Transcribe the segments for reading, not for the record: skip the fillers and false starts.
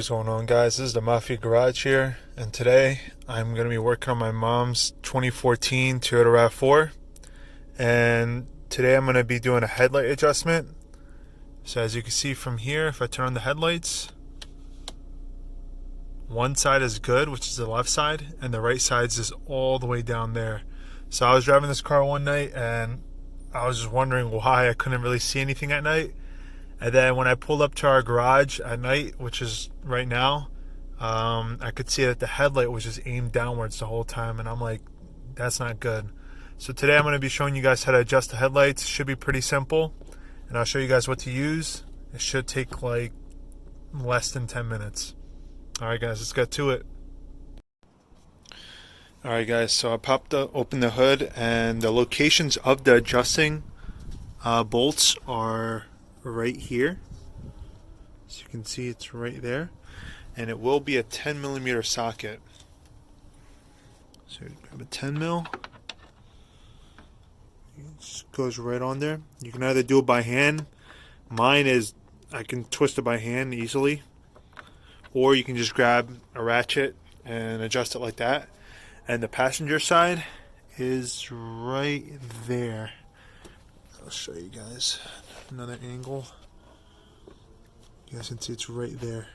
What is going on, guys? This is the Mafia Garage here, and today I'm going to be working on my mom's 2014 Toyota RAV4, and today I'm going to be doing a headlight adjustment. So as you can see from here, if I turn on the headlights, one side is good, which is the left side, and the right side is just all the way down there. So I was driving this car one night and I was just wondering why I couldn't really see anything at night. And then when I pulled up to our garage at night, which is right now, I could see that the headlight was just aimed downwards the whole time, and I'm like, that's not good. So today I'm going to be showing you guys how to adjust the headlights. It should be pretty simple, and I'll show you guys what to use. It should take like less than 10 minutes. Alright guys, let's get to it. Alright guys, so I open the hood, and the locations of the adjusting bolts are right here. As you can see, it's right there, and it will be a 10mm socket. So grab a 10 mil, it just goes right on there. You can either do it by hand. Mine is, I can twist it by hand easily, or you can just grab a ratchet and adjust it like that. And the passenger side is right there. I'll show you guys another angle. You guys can see it's right there.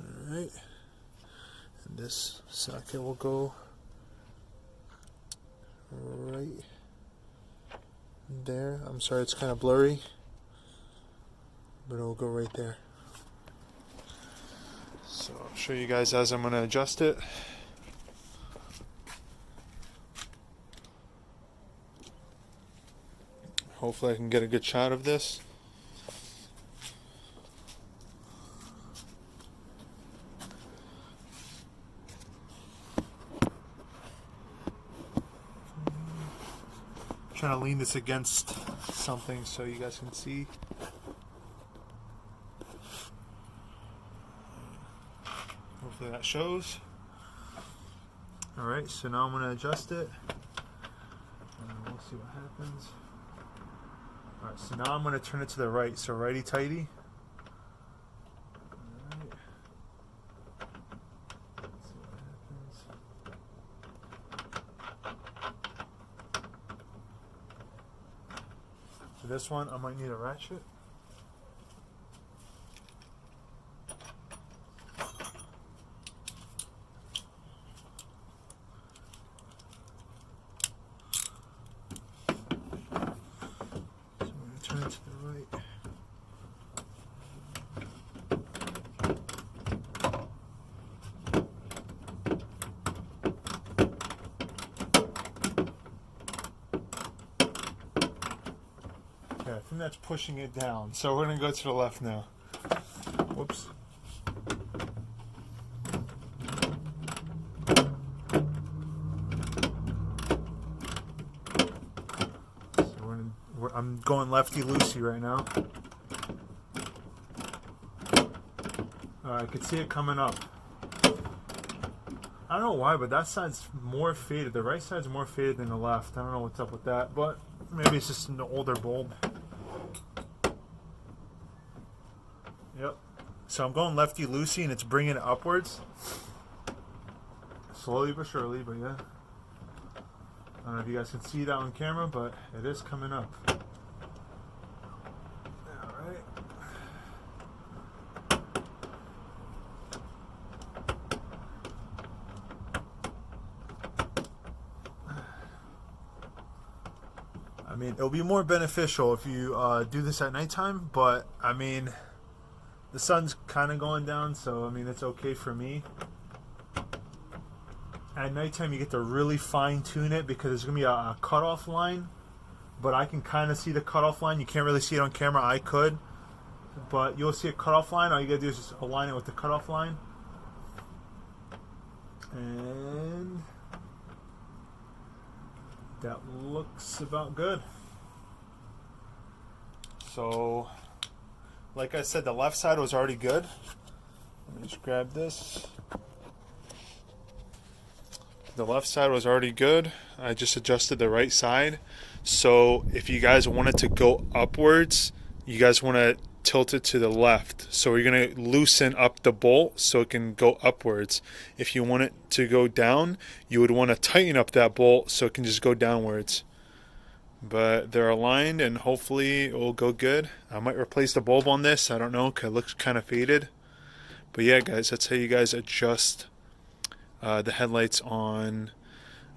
Alright. And this socket will go right there. I'm sorry, it's kind of blurry, but it'll go right there. So I'll show you guys as I'm going to adjust it. Hopefully I can get a good shot of this. I'm trying to lean this against something so you guys can see. Hopefully that shows. Alright, so now I'm going to adjust it, and we'll see what happens. Alright, so now I'm going to turn it to the right, so righty-tighty. Alright. Let's see what happens. For this one, I might need a ratchet. Turn it to the right. Okay, I think that's pushing it down. So we're going to go to the left now. Whoops. I'm going lefty-loosey right now. I can see it coming up. I don't know why, but that side's more faded. The right side's more faded than the left. I don't know what's up with that, but maybe it's just an older bulb. Yep. So I'm going lefty-loosey, and it's bringing it upwards. Slowly but surely, but yeah. I don't know if you guys can see that on camera, but it is coming up. Alright. I mean, it'll be more beneficial if you do this at nighttime, but I mean, the sun's kind of going down, so I mean, it's okay for me. At nighttime, you get to really fine-tune it because there's going to be a cutoff line, but I can kind of see the cutoff line. You can't really see it on camera. I could, but you'll see a cutoff line. All you got to do is just align it with the cutoff line. And that looks about good. So, like I said, the left side was already good. Let me just grab this. The left side was already good. I just adjusted the right side. So if you guys wanted to go upwards you guys want to tilt it to the left. So you're going to loosen up the bolt so it can go upwards. If you want it to go down, you would want to tighten up that bolt so it can just go downwards. But they're aligned and hopefully it will go good. I might replace the bulb on this. I don't know because it looks kind of faded. But yeah, guys, that's how you guys adjust the headlights on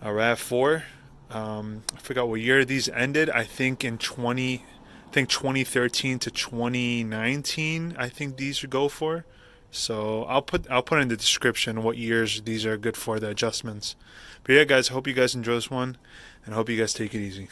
a RAV4. I forgot what year these ended. I think in 2013 to 2019. I think these would go for. So I'll put in the description what years these are good for, the adjustments. But yeah, guys, I hope you guys enjoy this one, and I hope you guys take it easy.